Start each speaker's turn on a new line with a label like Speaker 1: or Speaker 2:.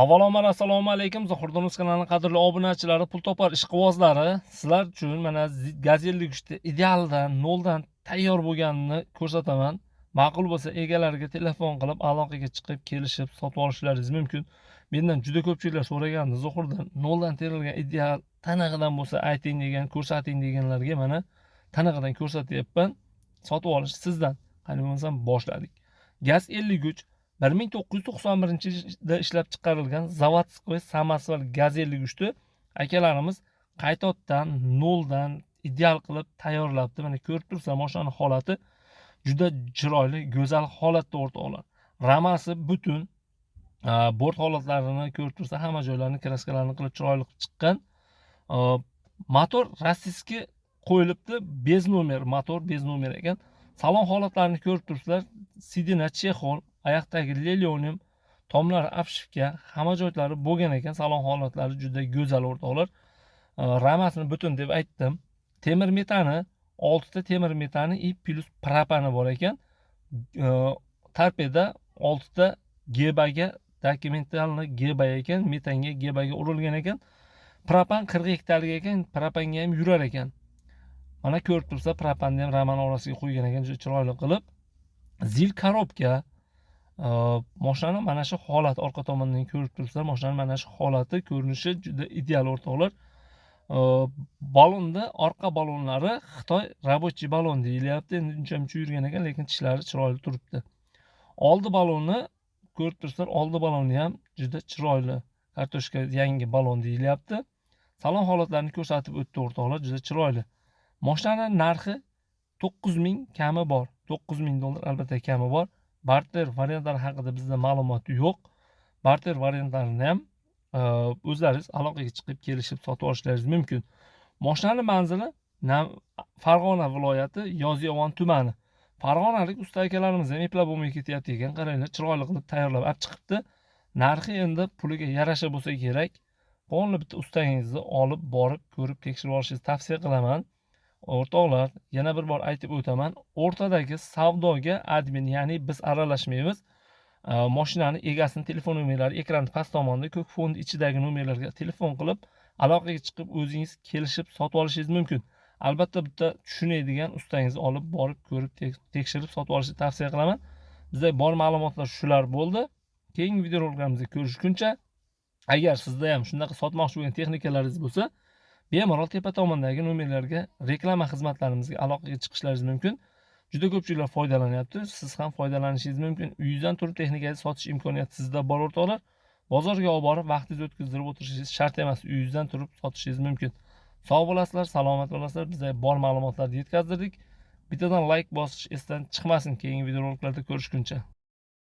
Speaker 1: Avvalambor assalomu alaykum. Zuhurdinuz kanalining qadrli obunachilari, pul topar ishqibozlari, sizlar uchun mana gazelli go'shti idealdan, noldan tayyor bo'lganini ko'rsataman. Ma'qul bo'lsa egalariga telefon qilib, aloqaga chiqib, kelishib, sotib olishlaringiz mumkin. Mendan juda ko'pchiliklar so'ragandi, Zuhurdin, noldan terilgan ideal tanig'idan bo'lsa ayting degan, ko'rsating deganlarga mana tanig'idan ko'rsatyapman. Sotib olish sizdan. Qani bo'lmasam boshladik. Gaz 50 1991-yilda ishlab chiqarilgan zavodskoy samotsval gazelli go'shti akalarimiz qaytadan noldan ideal qilib tayyorlabdi. Mana ko'rib tursa, mashina holati juda chiroyli, go'zal holatda o'rtoqlar. Ramasi butun, bort holatlarini ko'rib tursa, hamma joylarini kraskalarini qilib chiroyli qilib chiqqan. Motor rossiyskiy qo'yilibdi, bez nomer, motor bez nomer ekan. Salon holatlarini ko'rib tursalar, sidina chexol, oyoqdagi lelionium, tomlari apshivka, hamma joylari bo'lgan ekan. Salon holatlari juda go'zal o'rtoqlar. Ramasini butun deb aytdim. Temir metani, 6 ta temir metani и plus propani bor ekan. Torpeda 6 ta gebaga, dokumentalni geba ekan, metanga gebaga urilgan ekan. Propan 40 hektarlik ekan, propanga ham yurar ekan. Mana ko'rib tursa, propanni ham raman orasiga qo'ygan ekan, juda chiroyli qilib. Zil korobka. Mashina mana shu holat, orqa tomondan ko'rib tursa, mashina mana shu holati, ko'rinishi juda ideal o'rtoqlar. Balonda orqa balonlari Xitoy rabochiy balon deyilyapti. Endi uncha-muncha yurgan ekan, lekin tishlari chiroyli turibdi. Oldi balonni ko'rib tursalar, oldi baloni ham juda chiroyli. Kartoshka yangi balon deyilyapti. Salon holatlarini ko'rsatib o'tdi o'rtoqlar, juda chiroyli. Mashinaning narxi 9000 kami bor. $9000 albatta kami bor. Barter variantlari haqida bizda ma'lumot yo'q. Barter variantlarini ham o'zlaringiz aloqaga chiqib kelishib sotib olishlaringiz mumkin. Mashinaning manzili Farg'ona viloyati Yozyovon tumani. Farg'onalik usta akalarimiz ham eplab bo'lmay ketyapti ekan. Qaranglar, chiroyli qilib tayyorlab olib chiqibdi. Narxi endi puliga yarasha bo'lsa kerak. Qo'lni bitta ustangizni olib borib ko'rib tekshirib olishingizni tavsiya qilaman. O'rtoqlar, yana bir bor aytib o'taman, o'rtadagi savdoga admin, ya'ni biz aralashmaymiz. Mashinani egasini telefon nomerlari ekranning past tomonida, ko'k fond ichidagi nomerlarga telefon qilib, aloqaga chiqib o'zingiz kelishib sotib olishingiz mumkin. Albatta bitta tushunadigan ustangizni olib borib ko'rib tekshirib sotib olishingizni tavsiya qilaman. Bizda bor ma'lumotlar shular bo'ldi. Keyingi videoroliklarimizni ko'rishguncha, agar sizda ham shunaqa sotmoqchi bo'lgan texnikalaringiz bo'lsa, bemalol tepa tomondagi nomerlarga reklama xizmatlarimizga aloqaga chiqishlaringiz mumkin. Juda ko'pchiliklar foydalanyapti. Siz ham foydalanishingiz mumkin. Uyingizdan turib texnikangizni sotish imkoniyati sizda bor o'rtoqlar. Bozorga olib borib vaqtingizni o'tkazdirib o'tirishingiz shart emas. Uyingizdan turib sotishingiz mumkin. Sog' bo'lasizlar, salomat bo'lasizlar. Bizda bor ma'lumotlarni yetkazdirdik. Bittadan like bosish esdan chiqmasin keyingi videoroliklarda ko'rishguncha.